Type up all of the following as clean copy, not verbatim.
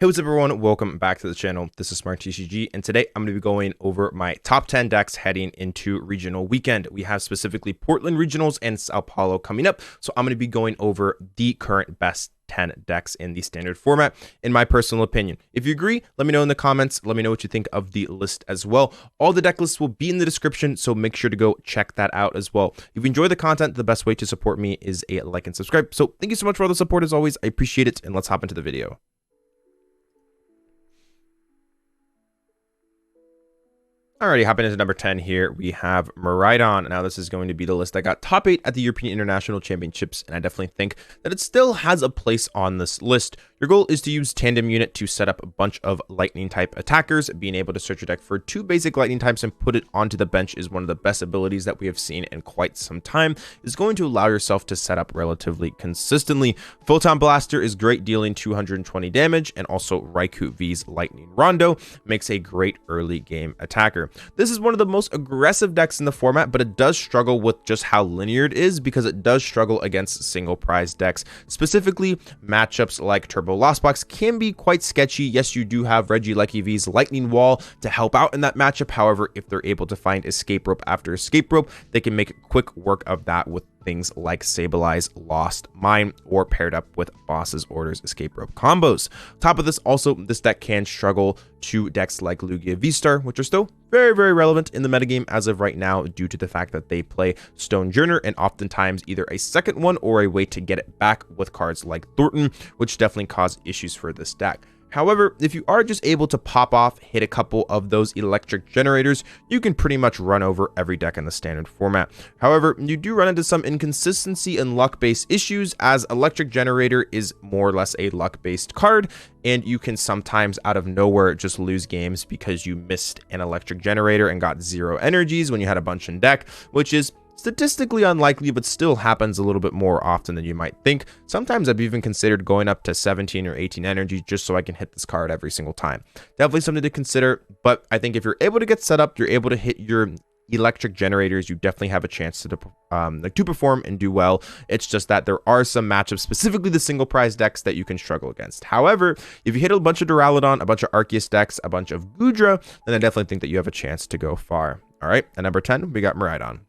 Hey, what's up everyone? Welcome back to the channel. This is Smart TCG, and today I'm going to be going over my top 10 decks heading into regional weekend. We have specifically Portland regionals and Sao Paulo coming up, so I'm going to be going over the current best 10 decks in the standard format, in my personal opinion. If you agree, let me know in the comments. Let me know what you think of the list as well. All the deck lists will be in the description, so make sure to go check that out as well. If you enjoy the content, the best way to support me is a like and subscribe. So thank you so much for all the support as always. I appreciate it, and let's hop into the video. Alrighty, hopping into number 10 here, we have Miraidon. Now, this is going to be the list that got top 8 at the European International Championships, and I definitely think that it still has a place on this list. Your goal is to use Tandem Unit to set up a bunch of Lightning-type attackers. Being able to search your deck for 2 basic Lightning types and put it onto the bench is one of the best abilities that we have seen in quite some time. It's going to allow yourself to set up relatively consistently. Photon Blaster is great, dealing 220 damage, and also Raikou V's Lightning Rondo makes a great early game attacker. This is one of the most aggressive decks in the format, but it does struggle with just how linear it is because it does struggle against single prize decks. Specifically, matchups like Turbo Lost Box can be quite sketchy. Yes, you do have Regieleki V's Lightning Wall to help out in that matchup. However, if they're able to find Escape Rope after Escape Rope, they can make quick work of that with things like Sableye Lost Mine or paired up with Boss's Orders Escape Rope combos. Top of this, also, this deck can struggle to decks like Lugia V-Star, which are still very relevant in the metagame as of right now due to the fact that they play Stonejourner and oftentimes either a second one or a way to get it back with cards like Thornton, which definitely cause issues for this deck. However, if you are just able to pop off, hit a couple of those electric generators, you can pretty much run over every deck in the standard format. However, you do run into some inconsistency and luck-based issues, as electric generator is more or less a luck-based card, and you can sometimes out of nowhere just lose games because you missed an electric generator and got 0 energies when you had a bunch in deck, which is statistically unlikely, but still happens a little bit more often than you might think. Sometimes I've even considered going up to 17 or 18 energy just so I can hit this card every single time. Definitely something to consider, but I think if you're able to get set up, you're able to hit your electric generators, you definitely have a chance to perform and do well. It's just that there are some matchups, specifically the single prize decks, that you can struggle against. However, if you hit a bunch of Duraludon, a bunch of Arceus decks, a bunch of Goodra, then I definitely think that you have a chance to go far. All right, at number 10, we got Miraidon.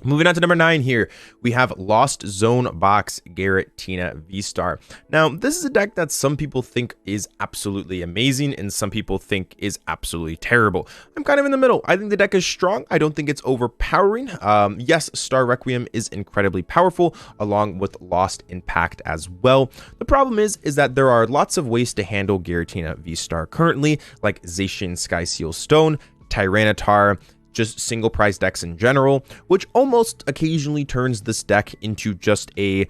Moving on to number 9 here, we have Lost Zone Box Giratina V-Star. Now, this is a deck that some people think is absolutely amazing and some people think is absolutely terrible. I'm kind of in the middle. I think the deck is strong. I don't think it's overpowering. Yes, Star Requiem is incredibly powerful, along with Lost Impact as well. The problem is that there are lots of ways to handle Giratina V-Star currently, like Zacian Skyseal Stone, Tyranitar, just single prize decks in general, which almost occasionally turns this deck into just a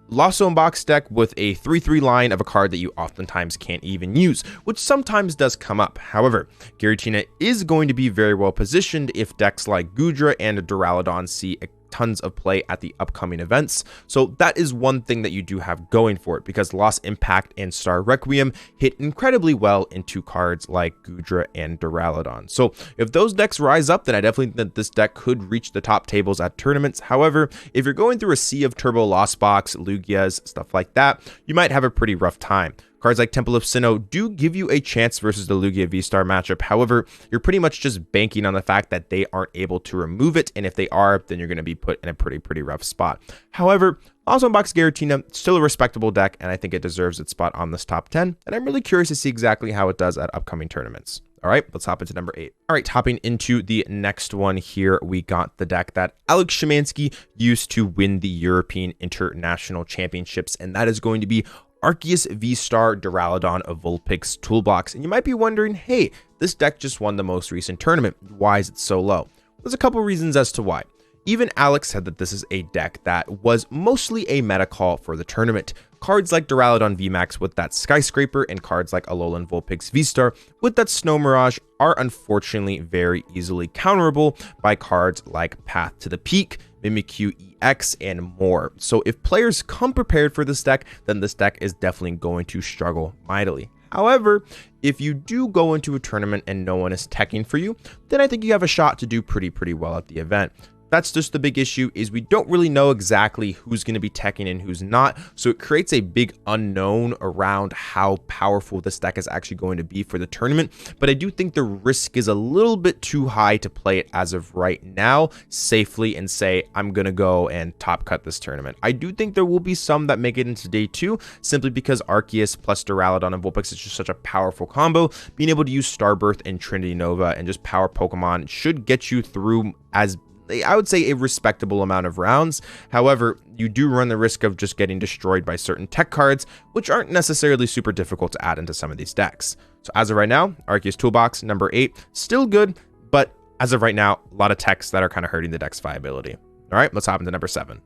Lost Zone Box deck with a 3/3 line of a card that you oftentimes can't even use, which sometimes does come up. However, Giratina is going to be very well positioned if decks like Goodra and Duraludon see tons of play at the upcoming events. So that is one thing that you do have going for it, because Lost Impact and Star Requiem hit incredibly well into cards like Goodra and Duraludon. So if those decks rise up, then I definitely think that this deck could reach the top tables at tournaments. However, if you're going through a sea of Turbo Lost Box, Lugias, stuff like that, you might have a pretty rough time. Cards like Temple of Sinnoh do give you a chance versus the Lugia V-Star matchup. However, you're pretty much just banking on the fact that they aren't able to remove it, and if they are, then you're going to be put in a pretty rough spot. However, Lost Zone Box Giratina, still a respectable deck, and I think it deserves its spot on this top 10, and I'm really curious to see exactly how it does at upcoming tournaments. All right, let's hop into number 8. All right, hopping into the next one here, we got the deck that Alex Szymanski used to win the European International Championships, and that is going to be Arceus V-Star Duraludon of Vulpix Toolbox. And you might be wondering, hey, this deck just won the most recent tournament. Why is it so low? There's a couple reasons as to why. Even Alex said that this is a deck that was mostly a meta call for the tournament. Cards like Duraludon VMAX with that Skyscraper and cards like Alolan Vulpix V-Star with that Snow Mirage are unfortunately very easily counterable by cards like Path to the Peak, Mimikyu EX, and more. So if players come prepared for this deck, then this deck is definitely going to struggle mightily. However, if you do go into a tournament and no one is teching for you, then I think you have a shot to do pretty well at the event. That's just the big issue, is we don't really know exactly who's going to be teching and who's not. So it creates a big unknown around how powerful this deck is actually going to be for the tournament. But I do think the risk is a little bit too high to play it as of right now safely and say, I'm going to go and top cut this tournament. I do think there will be some that make it into day 2 simply because Arceus plus Duraludon and Vulpix is just such a powerful combo. Being able to use Starbirth and Trinity Nova and just power Pokemon should get you through, as I would say, a respectable amount of rounds. However, you do run the risk of just getting destroyed by certain tech cards, which aren't necessarily super difficult to add into some of these decks. So as of right now, Arceus Toolbox, number 8, still good, but as of right now, a lot of techs that are kind of hurting the deck's viability. All right, let's hop into number 7.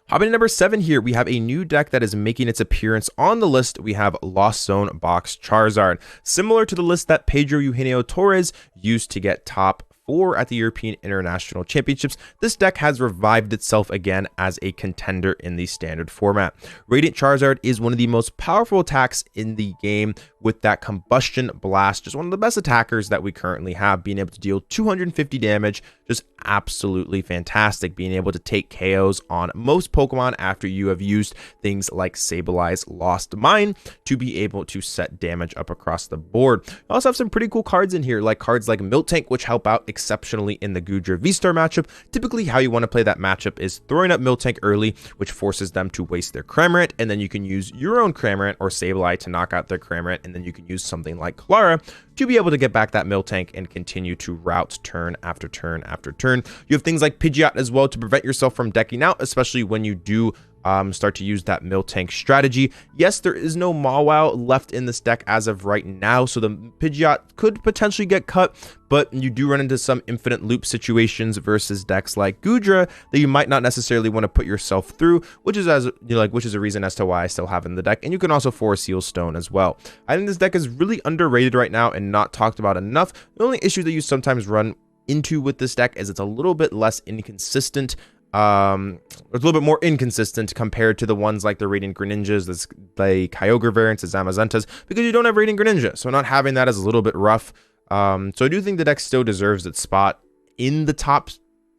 Hopping to number 7 here, we have a new deck that is making its appearance on the list. We have Lost Zone Box Charizard. Similar to the list that Pedro Eugenio Torres used to get top 4 at the European International Championships, this deck has revived itself again as a contender in the standard format. Radiant Charizard is one of the most powerful attacks in the game with that Combustion Blast, just one of the best attackers that we currently have, being able to deal 250 damage, just absolutely fantastic, being able to take KOs on most Pokemon after you have used things like Sableye Lost Mine to be able to set damage up across the board. We also have some pretty cool cards in here, like cards like Miltank, which help out exceptionally in the Goodra V-Star matchup. Typically, how you want to play that matchup is throwing up Miltank early, which forces them to waste their Cramorant, and then you can use your own Cramorant or Sableye to knock out their Cramorant, and then you can use something like Clara to be able to get back that Miltank and continue to route turn after turn after turn. You have things like Pidgeot as well to prevent yourself from decking out, especially when you do start to use that Miltank strategy. Yes, there is no Mawile left in this deck as of right now, so the Pidgeot could potentially get cut, but you do run into some infinite loop situations versus decks like Goodra that you might not necessarily want to put yourself through, which is which is a reason as to why I still have in the deck. And you can also force Seal Stone as well. I think this deck is really underrated right now and not talked about enough. The only issue that you sometimes run into with this deck is it's a little bit less inconsistent. It's a little bit more inconsistent compared to the ones like the Radiant Greninjas, the Kyogre variants, the Zamazentas, because you don't have Radiant Greninja, so not having that is a little bit rough. So I do think the deck still deserves its spot in the top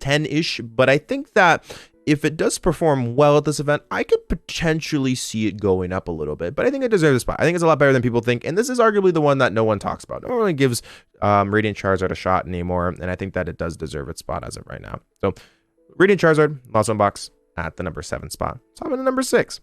10-ish, but I think that if it does perform well at this event, I could potentially see it going up a little bit, but I think it deserves a spot. I think it's a lot better than people think, and this is arguably the one that no one talks about. No one really gives Radiant Charizard a shot anymore, and I think that it does deserve its spot as of right now. So Radiant Charizard, Lost Zone Box at the number 7 spot. So I'm in the number 6.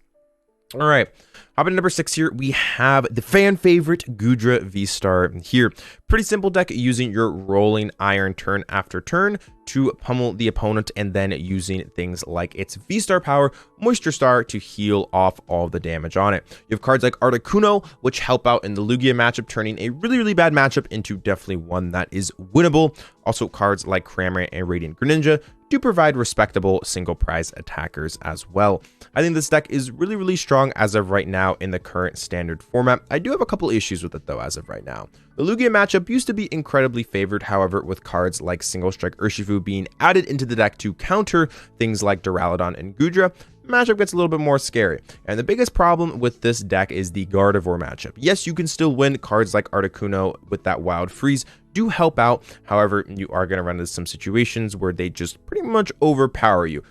All right, hopping to number 6 here, we have the fan favorite Goodra V-Star here. Pretty simple deck using your Rolling Iron turn after turn to pummel the opponent, and then using things like its V-Star power, Moisture Star, to heal off all the damage on it. You have cards like Articuno, which help out in the Lugia matchup, turning a really, really bad matchup into definitely one that is winnable. Also, cards like Cramorant and Radiant Greninja do provide respectable single prize attackers as well. I think this deck is really, really strong as of right now in the current standard format. I do have a couple issues with it though as of right now. The Lugia matchup used to be incredibly favored, however, with cards like Single Strike Urshifu being added into the deck to counter things like Duraludon and Goodra, matchup gets a little bit more scary. And the biggest problem with this deck is the Gardevoir matchup. Yes, you can still win. Cards like Articuno with that Wild Freeze do help out. However, you are going to run into some situations where they just pretty much overpower you.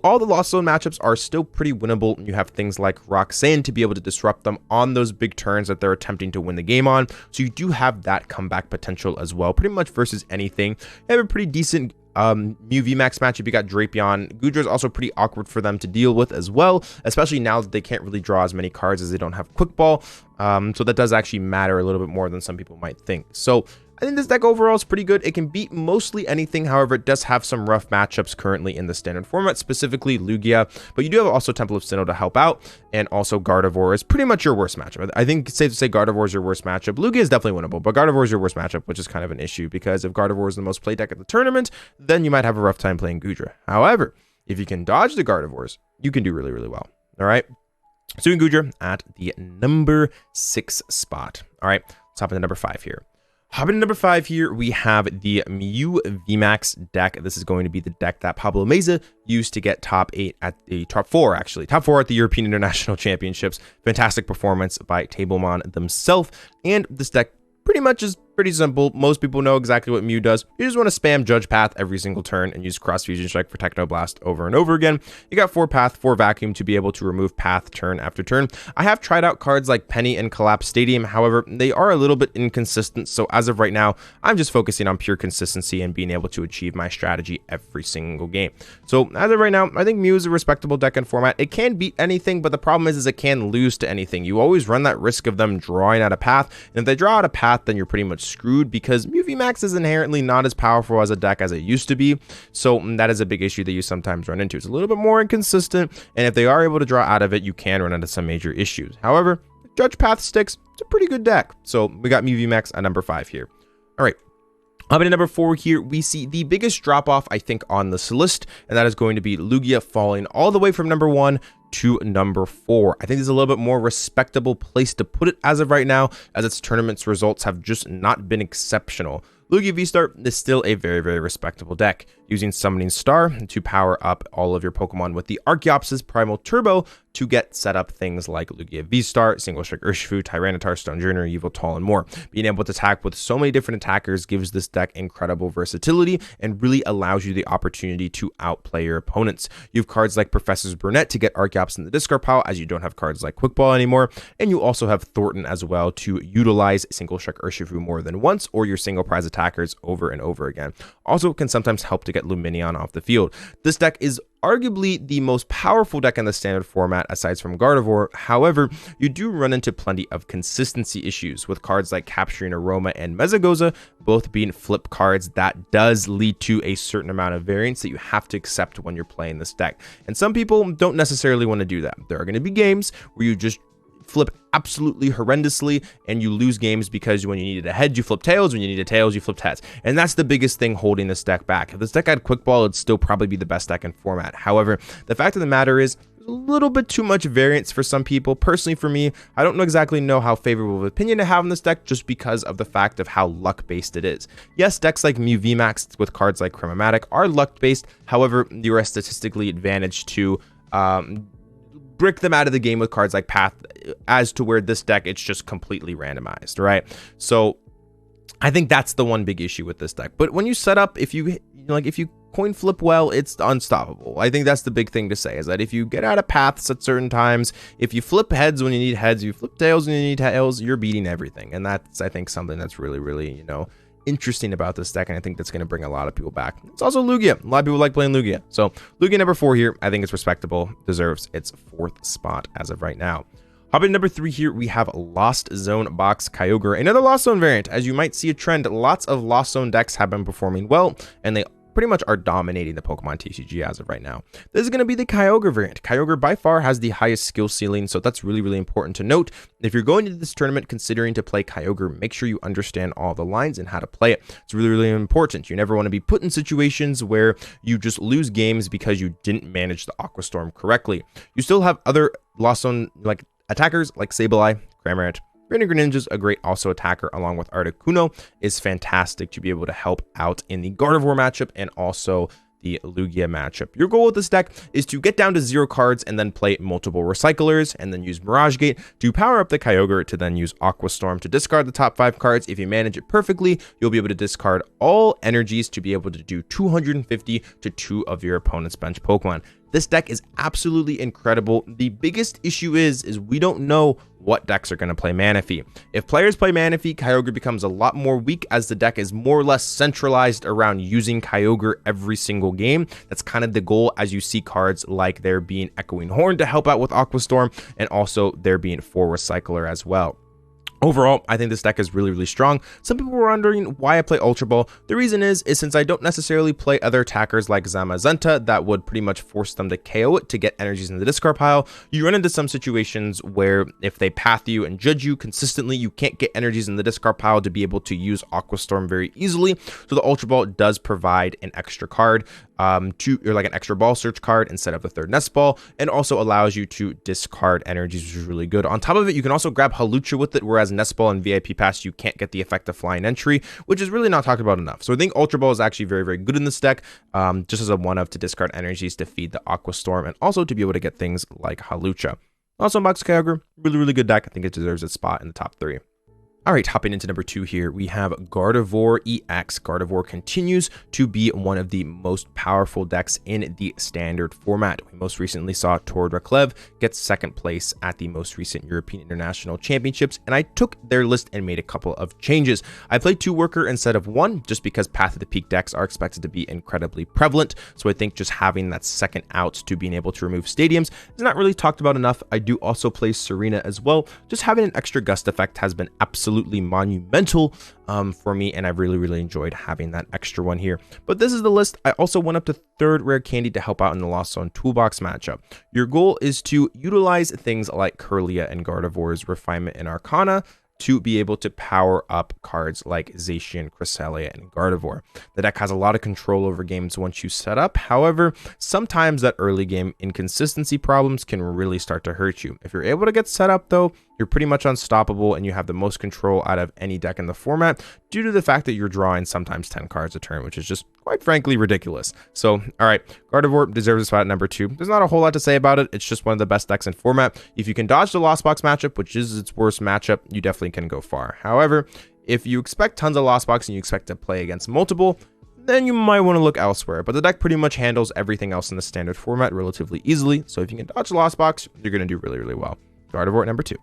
All the Lost Zone matchups are still pretty winnable. You have things like Roxanne to be able to disrupt them on those big turns that they're attempting to win the game on. So you do have that comeback potential as well, pretty much versus anything. You have a pretty decent Mew VMAX matchup. You got Drapion. Goodra is also pretty awkward for them to deal with as well, especially now that they can't really draw as many cards as they don't have Quick Ball. So that does actually matter a little bit more than some people might think. So I think this deck overall is pretty good. It can beat mostly anything. However, it does have some rough matchups currently in the standard format, specifically Lugia. But you do have also Temple of Sinnoh to help out. And also Gardevoir is pretty much your worst matchup. I think it's safe to say Gardevoir is your worst matchup. Lugia is definitely winnable, but Gardevoir is your worst matchup, which is kind of an issue because if Gardevoir is the most played deck at the tournament, then you might have a rough time playing Goodra. However, if you can dodge the Gardevoirs, you can do really, really well. All right. So in Goodra at the number 6 spot. All right. Let's hop into number 5 here. Hopping to number 5 here, we have the Mew VMAX deck. This is going to be the deck that Pablo Meza used to get top 4 at the European International Championships. Fantastic performance by Tablemon themselves. And this deck pretty much is Pretty simple. Most people know exactly what Mew does. You just want to spam Judge Path every single turn and use Cross Fusion Strike for Technoblast over and over again. You got 4 Path, 4 Vacuum to be able to remove Path turn after turn. I have tried out cards like Penny and Collapse Stadium. However, they are a little bit inconsistent. So as of right now, I'm just focusing on pure consistency and being able to achieve my strategy every single game. So as of right now, I think Mew is a respectable deck and format. It can beat anything, but the problem is it can lose to anything. You always run that risk of them drawing out a path. And if they draw out a path, then you're pretty much screwed because Mew VMAX is inherently not as powerful as a deck as it used to be. So that is a big issue that you sometimes run into. It's a little bit more inconsistent, and if they are able to draw out of it, you can run into some major issues. However, if Judge Path sticks, it's a pretty good deck. So we got Mew VMAX at number 5 here. All right. Up at number 4 here, we see the biggest drop off, I think, on this list, and that is going to be Lugia falling all the way from number 1 to number 4. I think there's a little bit more respectable place to put it as of right now, as its tournament's results have just not been exceptional. Lugia V-Star is still a very, very respectable deck, using Summoning Star to power up all of your Pokemon with the Archeopsis Primal Turbo to get set up things like Lugia V-Star, Single Strike Urshifu, Tyranitar, Stonjourner, Yveltal, and more. Being able to attack with so many different attackers gives this deck incredible versatility and really allows you the opportunity to outplay your opponents. You have cards like Professor's Burnett to get Archeops in the discard pile, as you don't have cards like Quick Ball anymore, and you also have Thornton as well to utilize Single Strike Urshifu more than once, or your single prize attackers over and over again. Also can sometimes help to get Lumineon off the field. This deck is arguably the most powerful deck in the standard format aside from Gardevoir. However, you do run into plenty of consistency issues with cards like Capturing Aroma and Mezagoza both being flip cards. That does lead to a certain amount of variance that you have to accept when you're playing this deck, and some people don't necessarily want to do that. There are going to be games where you just flip absolutely horrendously and you lose games because when you needed a head, you flip tails. When you needed tails, you flipped heads. And that's the biggest thing holding this deck back. If this deck had Quick Ball, it'd still probably be the best deck in format. However, the fact of the matter is, there's a little bit too much variance for some people. Personally, for me, I don't exactly know how favorable of an opinion to have in this deck just because of the fact of how luck-based it is. Yes, decks like Mew VMAX with cards like Chromatic are luck-based. However, you are statistically advantaged to brick them out of the game with cards like Path, as to where this deck, it's just completely randomized, right? So I think that's the one big issue with this deck. But when you set up, if you coin flip well, it's unstoppable. I think that's the big thing to say, is that if you get out of paths at certain times, if you flip heads when you need heads, you flip tails when you need tails, you're beating everything. And that's, I think, something that's really, really, interesting about this deck, and I think that's going to bring a lot of people back. It's also Lugia. A lot of people like playing Lugia. So Lugia number 4 here, I think it's respectable, deserves its 4th spot as of right now. Hopping number 3 here, we have Lost Zone Box Kyogre, another Lost Zone variant. As you might see a trend, lots of Lost Zone decks have been performing well, and they pretty much are dominating the Pokemon TCG as of right now. This is going to be the Kyogre variant. Kyogre by far has the highest skill ceiling, so that's really, really important to note. If you're going into this tournament considering to play Kyogre, make sure you understand all the lines and how to play it. It's really, really important. You never want to be put in situations where you just lose games because you didn't manage the Aqua Storm correctly. You still have other Lost Zone like attackers like Sableye, Cramorant. Greninja Greninja's a great also attacker, along with Articuno is fantastic to be able to help out in the Gardevoir matchup and also the Lugia matchup. Your goal with this deck is to get down to 0 cards and then play multiple Recyclers and then use Mirage Gate to power up the Kyogre to then use Aqua Storm to discard the top 5 cards. If you manage it perfectly, you'll be able to discard all energies to be able to do 250 to 2 of your opponent's bench Pokemon. This deck is absolutely incredible. The biggest issue is we don't know what decks are going to play Manaphy. If players play Manaphy, Kyogre becomes a lot more weak, as the deck is more or less centralized around using Kyogre every single game. That's kind of the goal, as you see cards like there being Echoing Horn to help out with Aqua Storm, and also there being 4 Recycler as well. Overall, I think this deck is really, really strong. Some people were wondering why I play Ultra Ball. The reason is since I don't necessarily play other attackers like Zamazenta that would pretty much force them to KO it to get energies in the discard pile, you run into some situations where if they path you and judge you consistently, you can't get energies in the discard pile to be able to use Aqua Storm very easily. So the Ultra Ball does provide an extra card or like an extra ball search card instead of the 3rd Nest Ball, and also allows you to discard energies, which is really good. On top of it, you can also grab Hawlucha with it, whereas Nest Ball and VIP Pass, you can't get the effect of Flying Entry, which is really not talked about enough. So I think Ultra Ball is actually very, very good in this deck, just as a 1-of to discard energies to feed the Aqua Storm, and also to be able to get things like Hawlucha. Also, Box Kyogre, really, really good deck. I think it deserves its spot in the top 3. All right, hopping into number 2 here, we have Gardevoir EX. Gardevoir continues to be one of the most powerful decks in the standard format. We most recently saw Tord Reklev get second place at the most recent European International Championships, and I took their list and made a couple of changes. I played 2 Worker instead of 1, just because Path of the Peak decks are expected to be incredibly prevalent, so I think just having that second out to being able to remove stadiums is not really talked about enough. I do also play Serena as well. Just having an extra gust effect has been absolutely monumental for me, and I've really enjoyed having that extra one here. But this is the list. I also went up to 3rd rare candy to help out in the Lost Zone toolbox matchup. Your goal is to utilize things like Kirlia and Gardevoir's Refinement and Arcana to be able to power up cards like Zacian, Cresselia, and Gardevoir. The deck has a lot of control over games once you set up. However, sometimes that early game inconsistency problems can really start to hurt you. If you're able to get set up though, you're pretty much unstoppable and you have the most control out of any deck in the format due to the fact that you're drawing sometimes 10 cards a turn, which is just quite frankly ridiculous. So, all right, Gardevoir deserves a spot at number 2. There's not a whole lot to say about it. It's just one of the best decks in format. If you can dodge the Lost Box matchup, which is its worst matchup, you definitely can go far. However, if you expect tons of Lost Box and you expect to play against multiple, then you might want to look elsewhere. But the deck pretty much handles everything else in the standard format relatively easily. So if you can dodge the Lost Box, you're going to do really well. Gardevoir at number 2.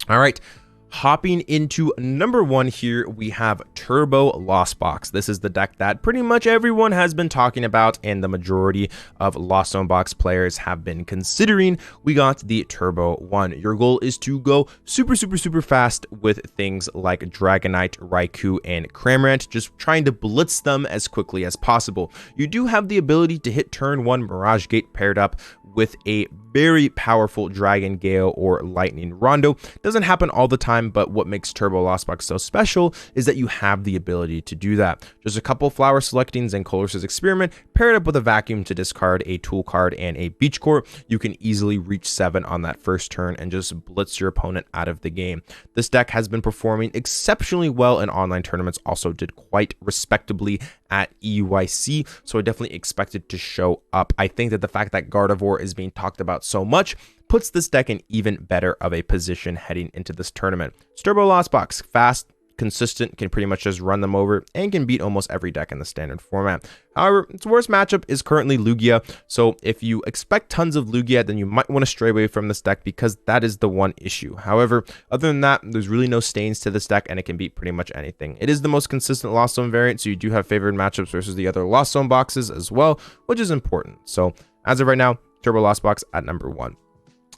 All right, hopping into number 1 here, we have Turbo Lost Box. This is the deck that pretty much everyone has been talking about and the majority of Lost Zone Box players have been considering. We got the Turbo 1. Your goal is to go super fast with things like Dragonite, Raikou, and Cramorant, just trying to blitz them as quickly as possible. You do have the ability to hit turn 1 Mirage Gate paired up with a very powerful Dragon Gale or Lightning Rondo. Doesn't happen all the time, but what makes Turbo Lost Box so special is that you have the ability to do that. Just a couple Flower Selectings and Colress's Experiment paired up with a Vacuum to discard a Tool card and a Beach Court. You can easily reach 7 on that first turn and just blitz your opponent out of the game. This deck has been performing exceptionally well in online tournaments, also did quite respectably at EUIC, so I definitely expect it to show up. I think that the fact that Gardevoir is being talked about so much puts this deck in even better of a position heading into this tournament. Turbo Lost Box, fast, consistent, can pretty much just run them over and can beat almost every deck in the standard format. However, its worst matchup is currently Lugia, so if you expect tons of Lugia, then you might want to stray away from this deck because that is the one issue. However, other than that, there's really no stains to this deck and it can beat pretty much anything. It is the most consistent Lost Zone variant, so you do have favored matchups versus the other Lost Zone boxes as well, which is important. So as of right now, Turbo Lost Box at number 1.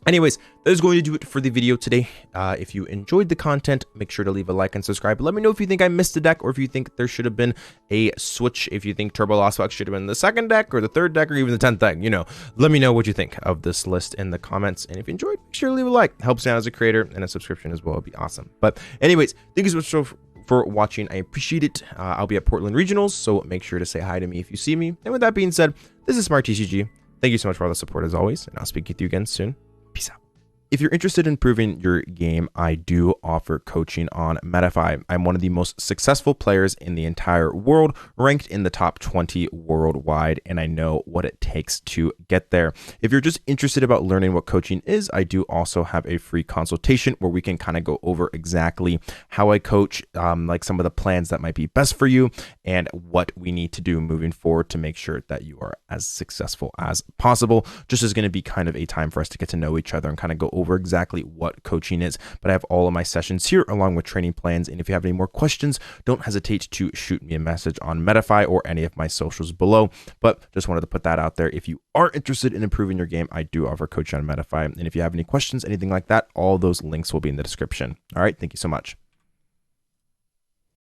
Anyways, that is going to do it for the video today. If you enjoyed the content, make sure to leave a like and subscribe. Let me know if you think I missed a deck or if you think there should have been a switch, if you think Turbo Lost Box should have been the 2nd deck or the 3rd deck or even the 10th deck. You know, let me know what you think of this list in the comments. And if you enjoyed, make sure to leave a like. It helps me out as a creator, and a subscription as well would be awesome. But anyways, thank you so much for watching. I appreciate it. I'll be at Portland Regionals, so make sure to say hi to me if you see me. And with that being said, this is Smart TCG. Thank you so much for all the support as always, and I'll speak with you again soon. Peace out. If you're interested in improving your game, I do offer coaching on MetaFi. I'm one of the most successful players in the entire world, ranked in the top 20 worldwide, and I know what it takes to get there. If you're just interested about learning what coaching is, I do also have a free consultation where we can kind of go over exactly how I coach, like some of the plans that might be best for you and what we need to do moving forward to make sure that you are as successful as possible. Just is going to be kind of a time for us to get to know each other and kind of go over exactly what coaching is. But I have all of my sessions here along with training plans, and if you have any more questions, don't hesitate to shoot me a message on MetaFi or any of my socials below. But just wanted to put that out there. If you are interested in improving your game, I do offer coaching on MetaFi, and if you have any questions, anything like that, all those links will be in the description. All right, thank you so much.